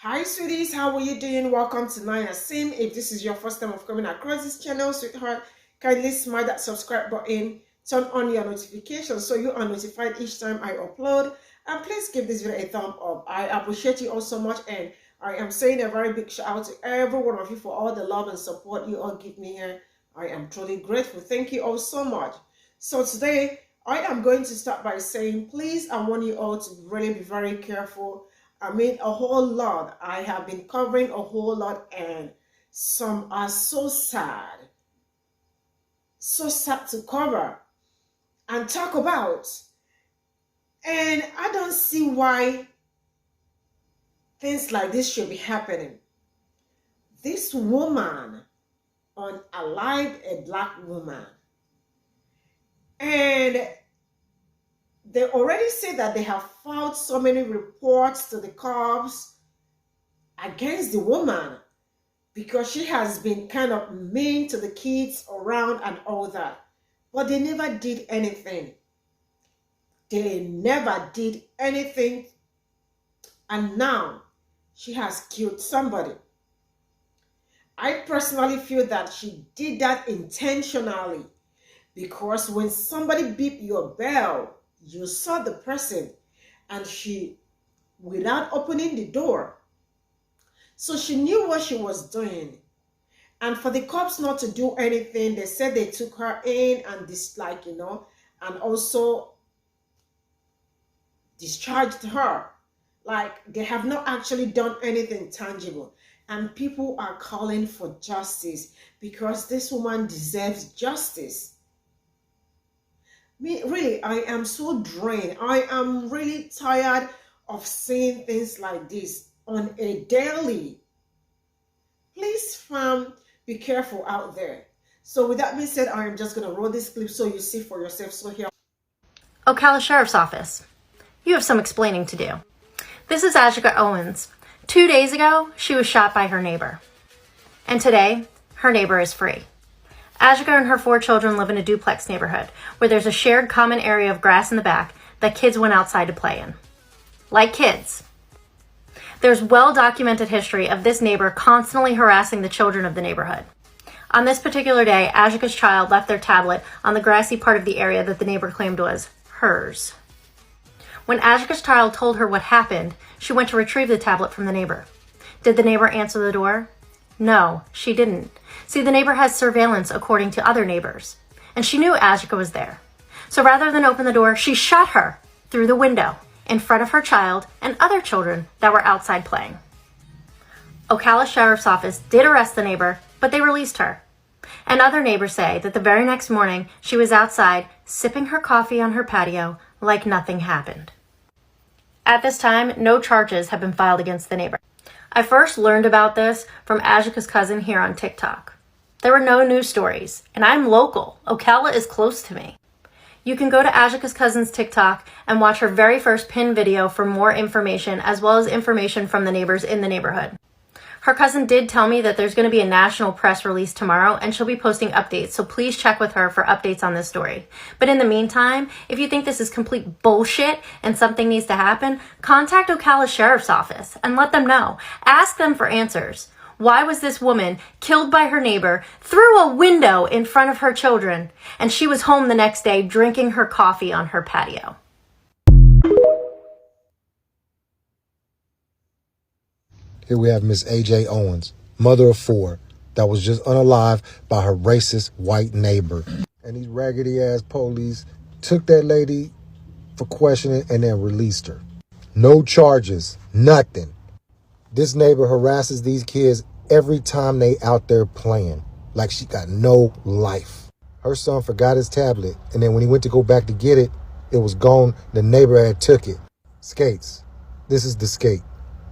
Hi sweeties, how are you doing? Welcome to Nanya Sim. If this is your first time of coming across this channel, sweetheart, kindly smash that subscribe button, turn on your notifications so you are notified each time I upload, and please give this video a thumb up. I appreciate you all so much, and I am saying a very big shout out to every one of you for all the love and support you all give me here. I am truly grateful. Thank you all so much. So today I am going to start by saying, please, I want you all to really be very careful. I mean, a whole lot. I have been covering a whole lot, and some are so sad to cover and talk about. And I don't see why things like this should be happening. This woman unalived a black woman, and they already say that they have filed so many reports to the cops against the woman because she has been kind of mean to the kids around and all that. But they never did anything. They never did anything. And now she has killed somebody. I personally feel that she did that intentionally, because when somebody beep your bell, you saw the person, and she, without opening the door, so she knew what she was doing. And for the cops not to do anything, they said they took her in and and also discharged her. Like, they have not actually done anything tangible. And people are calling for justice because this woman deserves justice. Really, I am so drained. I am really tired of seeing things like this on a daily. Please, fam, be careful out there. So with that being said, I am just going to roll this clip so you see for yourself. So here. Ocala Sheriff's Office. You have some explaining to do. This is Ashika Owens. 2 days ago, she was shot by her neighbor. And today, her neighbor is free. Ashika and her 4 children live in a duplex neighborhood where there's a shared common area of grass in the back that kids went outside to play in. Like kids. There's well-documented history of this neighbor constantly harassing the children of the neighborhood. On this particular day, Ashika's child left their tablet on the grassy part of the area that the neighbor claimed was hers. When Ashika's child told her what happened, she went to retrieve the tablet from the neighbor. Did the neighbor answer the door? No, she didn't. See, the neighbor has surveillance according to other neighbors, and she knew Ashika was there. So rather than open the door, she shot her through the window in front of her child and other children that were outside playing. Ocala Sheriff's Office did arrest the neighbor, but they released her. And other neighbors say that the very next morning she was outside sipping her coffee on her patio like nothing happened. At this time, no charges have been filed against the neighbor. I first learned about this from Ashika's cousin here on TikTok. There were no news stories, and I'm local. Ocala is close to me. You can go to Ashika's cousin's TikTok and watch her very first pin video for more information, as well as information from the neighbors in the neighborhood. Her cousin did tell me that there's going to be a national press release tomorrow, and she'll be posting updates, so please check with her for updates on this story. But in the meantime, if you think this is complete bullshit and something needs to happen, contact Ocala Sheriff's Office and let them know. Ask them for answers. Why was this woman killed by her neighbor through a window in front of her children, and she was home the next day drinking her coffee on her patio? Here we have Miss A.J. Owens, mother of 4, that was just unalived by her racist white neighbor. And these raggedy-ass police took that lady for questioning and then released her. No charges, nothing. This neighbor harasses these kids every time they out there playing, like she got no life. Her son forgot his tablet, and then when he went to go back to get it, it was gone. The neighbor had took it. Skates. This is the skate.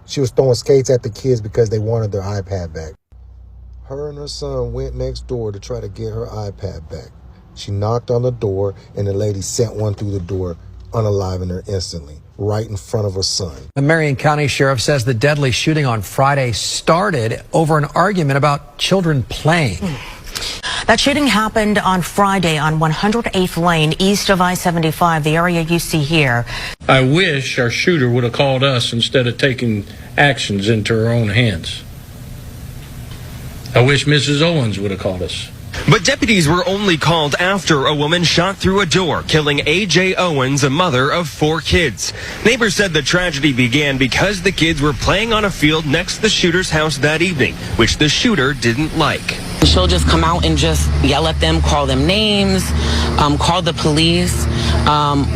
She was throwing skates at the kids because they wanted their iPad back. Her and her son went next door to try to get her iPad back. She knocked on the door, and the lady sent one through the door, unaliving her instantly, right in front of her son. The Marion County Sheriff says the deadly shooting on Friday started over an argument about children playing. That shooting happened on Friday on 108th Lane, east of I-75, the area you see here. I wish our shooter would have called us instead of taking actions into her own hands. I wish Mrs. Owens would have called us. But deputies were only called after a woman shot through a door, killing A.J. Owens, a mother of 4 kids. Neighbors said the tragedy began because the kids were playing on a field next to the shooter's house that evening, which the shooter didn't like. She'll just come out and just yell at them, call them names, call the police.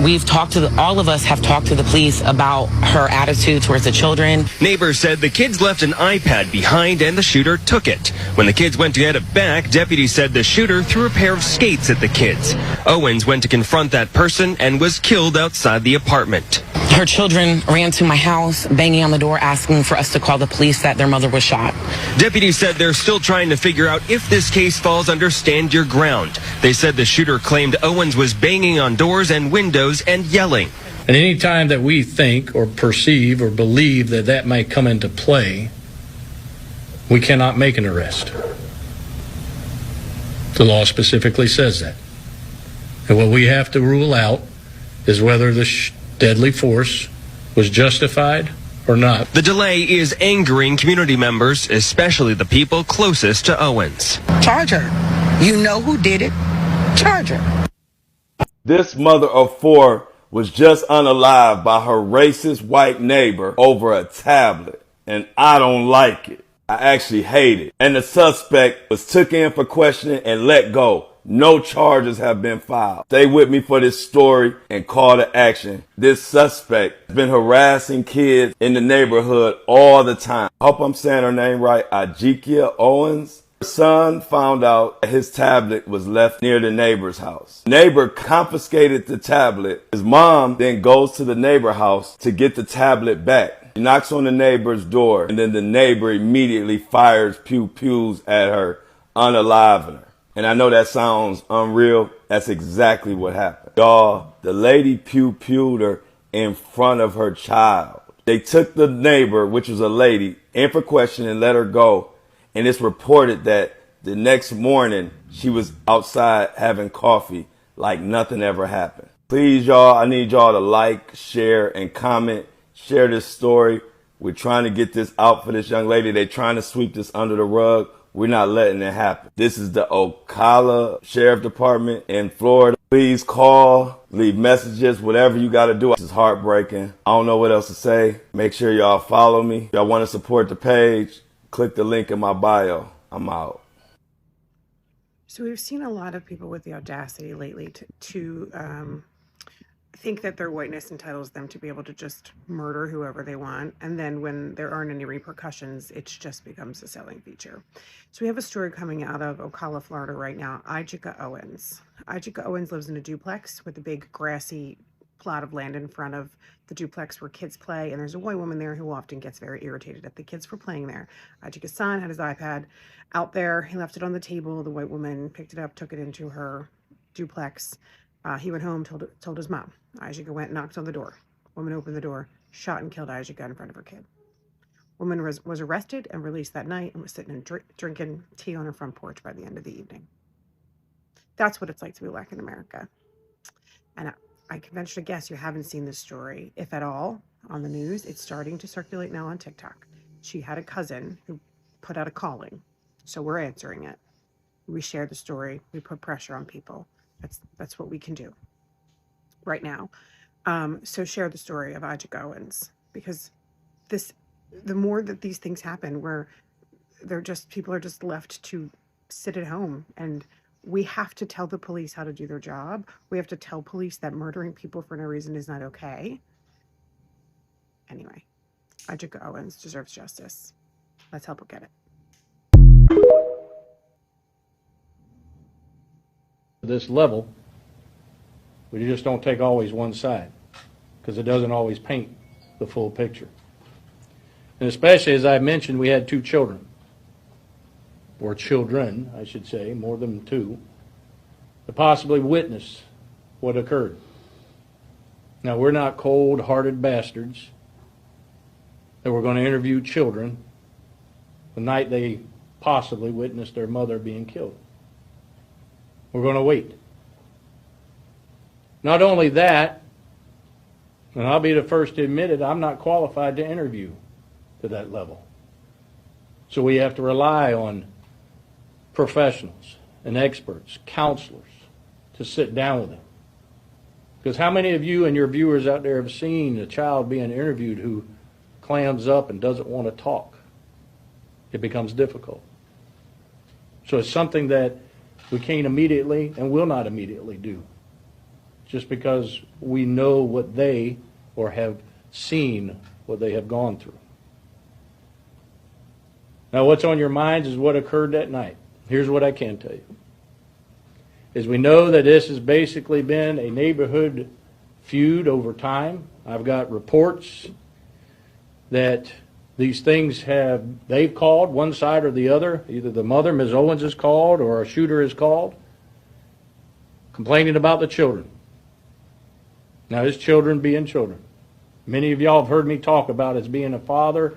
We've talked to all of us have talked to the police about her attitude towards the children. Neighbors said the kids left an iPad behind and the shooter took it. When the kids went to get it back, deputies said the shooter threw a pair of skates at the kids. Owens went to confront that person and was killed outside the apartment. Her children ran to my house, banging on the door, asking for us to call the police that their mother was shot. Deputies said they're still trying to figure out if this case falls under stand your ground. They said the shooter claimed Owens was banging on doors and windows and yelling. And any time that we think or perceive or believe that that may come into play, we cannot make an arrest. The law specifically says that. And what we have to rule out is whether the deadly force was justified or not. The delay is angering community members, especially the people closest to Owens. Charge her. You know who did it. Charge her. This mother of 4 was just unalived by her racist white neighbor over a tablet, and I don't like it. I actually hate it. And the suspect was took in for questioning and let go. No charges have been filed. Stay with me for this story and call to action. This suspect has been harassing kids in the neighborhood all the time. I hope I'm saying her name right. Ajikia Owens. Her son found out his tablet was left near the neighbor's house. Neighbor confiscated the tablet. His mom then goes to the neighbor house to get the tablet back. She knocks on the neighbor's door, and then the neighbor immediately fires pew-pews at her, unaliving her. And I know that sounds unreal. That's exactly what happened. Y'all, the lady pew-pewed her in front of her child. They took the neighbor, which was a lady, in for questioning and let her go. And it's reported that the next morning she was outside having coffee like nothing ever happened. Please, y'all, I need y'all to like, share, and comment. Share this story. We're trying to get this out for this young lady. They're trying to sweep this under the rug. We're not letting it happen. This is the Ocala Sheriff Department in Florida. Please call, leave messages, whatever you got to do. This is heartbreaking. I don't know what else to say. Make sure y'all follow me. If y'all want to support the page, click the link in my bio. I'm out. So we've seen a lot of people with the audacity lately to think that their whiteness entitles them to be able to just murder whoever they want. And then when there aren't any repercussions, it just becomes a selling feature. So we have a story coming out of Ocala, Florida right now. Ijika Owens. Ijika Owens lives in a duplex with a big grassy plot of land in front of the duplex where kids play. And there's a white woman there who often gets very irritated at the kids for playing there. Ijika's son had his iPad out there. He left it on the table. The white woman picked it up, took it into her duplex. He went home, told his mom. Ijika went and knocked on the door. Woman opened the door, shot and killed Ijika in front of her kid. Woman was arrested and released that night and was sitting and drinking tea on her front porch by the end of the evening. That's what it's like to be black in America. And I can venture to guess you haven't seen this story, if at all, on the news. It's starting to circulate now on TikTok. She had a cousin who put out a calling, so we're answering it. We share the story. We put pressure on people. That's what we can do right now. So share the story of Ijika Owens, because the more that these things happen where people are just left to sit at home, and we have to tell the police how to do their job. We have to tell police that murdering people for no reason is not okay. Anyway, Ijika Owens deserves justice. Let's help her get it. This level, we just don't take always one side, because it doesn't always paint the full picture. And especially, as I mentioned, we had 2 children, or children, I should say, more than 2, to possibly witness what occurred. Now, we're not cold-hearted bastards that we're going to interview children the night they possibly witnessed their mother being killed. We're going to wait. Not only that, and I'll be the first to admit it, I'm not qualified to interview to that level. So we have to rely on professionals and experts, counselors, to sit down with them. Because how many of you and your viewers out there have seen a child being interviewed who clams up and doesn't want to talk? It becomes difficult. So it's something that we can't immediately and will not immediately do, just because we know what they or have seen what they have gone through. Now, what's on your minds is what occurred that night. Here's what I can tell you. Is we know that this has basically been a neighborhood feud over time. I've got reports that these things they've called, one side or the other. Either the mother, Ms. Owens, is called or a shooter is called, complaining about the children. Now, his children being children. Many of y'all have heard me talk about as being a father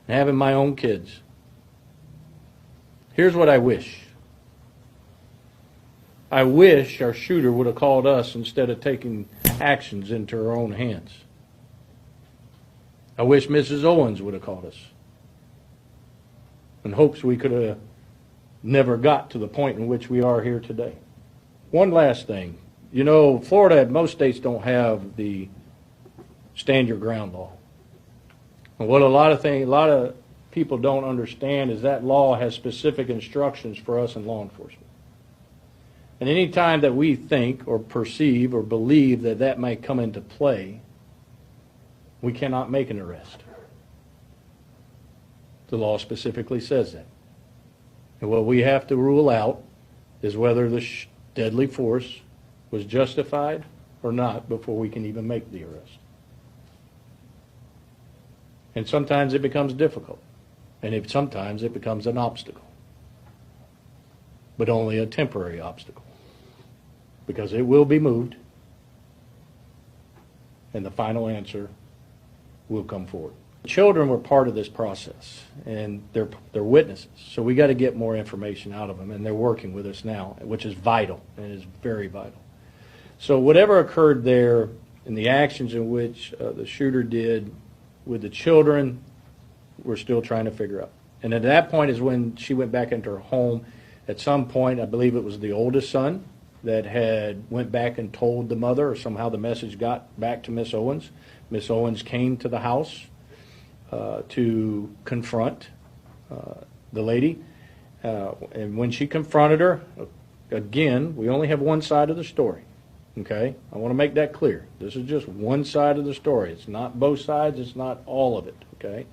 and having my own kids. Here's what I wish. I wish our shooter would have called us instead of taking actions into her own hands. I wish Mrs. Owens would have called us, in hopes we could have never got to the point in which we are here today. One last thing. You know, Florida, most states don't have the stand your ground law. And what a lot of people don't understand is that law has specific instructions for us in law enforcement. And any time that we think or perceive or believe that that might come into play, we cannot make an arrest. The law specifically says that. And what we have to rule out is whether the deadly force was justified or not before we can even make the arrest. And sometimes it becomes difficult. And sometimes it becomes an obstacle. But only a temporary obstacle. Because it will be moved. And the final answer will come forward. Children were part of this process, and they're witnesses. So we got to get more information out of them, and they're working with us now, which is vital, and is very vital. So whatever occurred there, and the actions in which the shooter did with the children, we're still trying to figure out. And at that point is when she went back into her home. At some point, I believe it was the oldest son that had went back and told the mother, or somehow the message got back to Miss Owens. Miss Owens came to the house to confront the lady. And when she confronted her, again, we only have one side of the story. Okay? I want to make that clear. This is just one side of the story. It's not both sides. It's not all of it. Okay?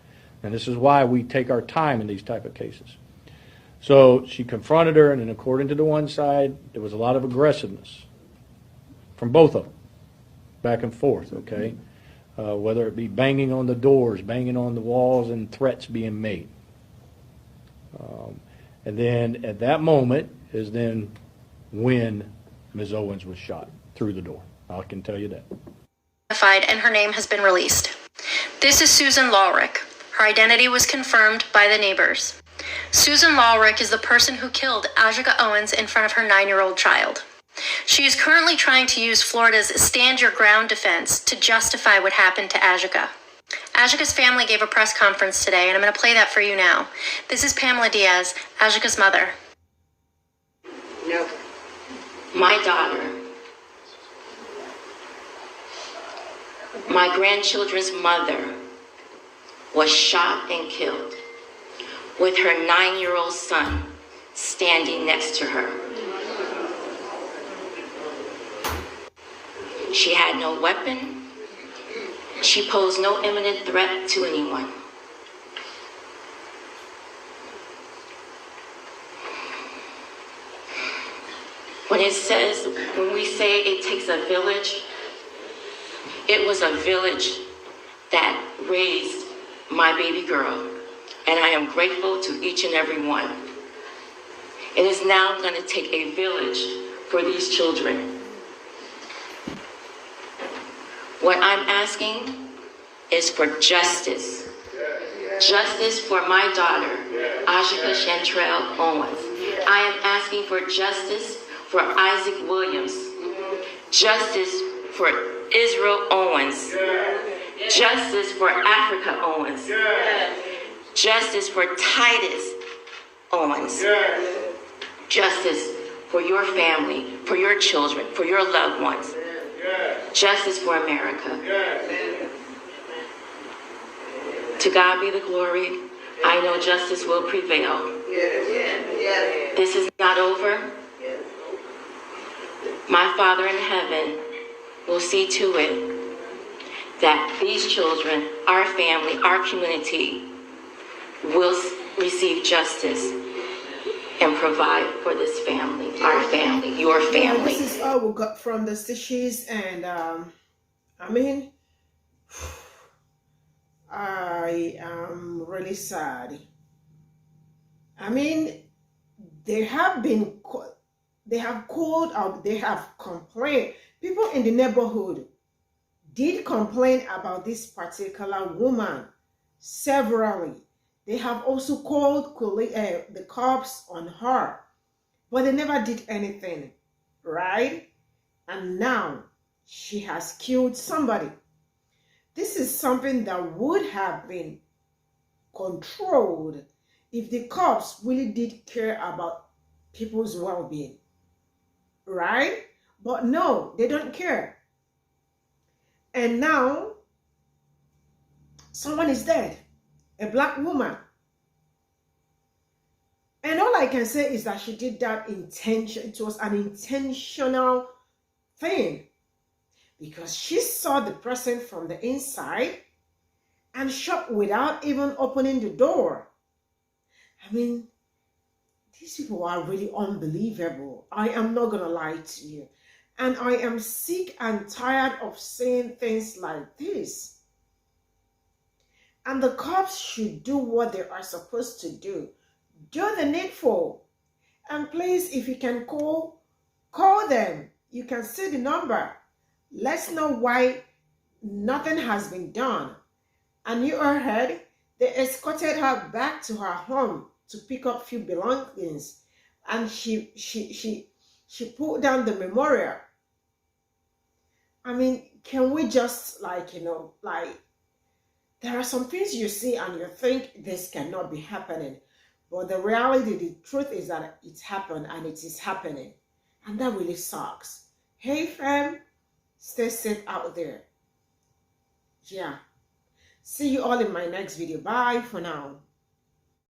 And this is why we take our time in these type of cases. So she confronted her, and then according to the one side, there was a lot of aggressiveness from both of them, back and forth, okay? Whether it be banging on the doors, banging on the walls, and threats being made. And then at that moment is then when Ms. Owens was shot through the door. I can tell you that. And her name has been released. This is Susan Lawrick. Her identity was confirmed by the neighbors. Susan Lawrick is the person who killed Ajiga Owens in front of her 9-year-old child. She is currently trying to use Florida's Stand Your Ground defense to justify what happened to Ajiga. Ajiga's family gave a press conference today, and I'm going to play that for you now. This is Pamela Diaz, Ajiga's mother. No. My daughter, my grandchildren's mother, was shot and killed with her 9-year-old son standing next to her. She had no weapon. She posed no imminent threat to anyone. When we say it takes a village, it was a village that raised my baby girl, and I am grateful to each and every one. It is now going to take a village for these children. What I'm asking is for justice. Justice for my daughter, Ajiga Chantrell Owens. I am asking for justice for Isaac Williams. Justice for Israel Owens. Justice for Africa Owens. Justice for Titus Owens. Justice for your family, for your children, for your loved ones. Justice for America. To God be the glory. I know justice will prevail. This is not over. My Father in heaven will see to it that these children, our family, our community will receive justice and provide for this family, our family, your family. This is all we got from the stitches, and I mean, I am really sad. I mean, they have called out, they have complained. People in the neighborhood did complain about this particular woman severally. They have also called the cops on her, but they never did anything, right? And now she has killed somebody. This is something that would have been controlled if the cops really did care about people's well-being, right? But no, they don't care. And now someone is dead, a black woman. And all I can say is that she did that it was an intentional thing, because she saw the person from the inside and shot without even opening the door. I mean, these people are really unbelievable. I am not gonna lie to you. And I am sick and tired of seeing things like this. And the cops should do what they are supposed to do. Do the needful. And please, if you can call them. You can see the number. Let's know why nothing has been done. And you heard, they escorted her back to her home to pick up a few belongings. And she pulled down the memorial. I mean, can we just there are some things you see and you think this cannot be happening. But the reality, the truth is that it's happened and it is happening. And that really sucks. Hey fam, stay safe out there. Yeah. See you all in my next video. Bye for now.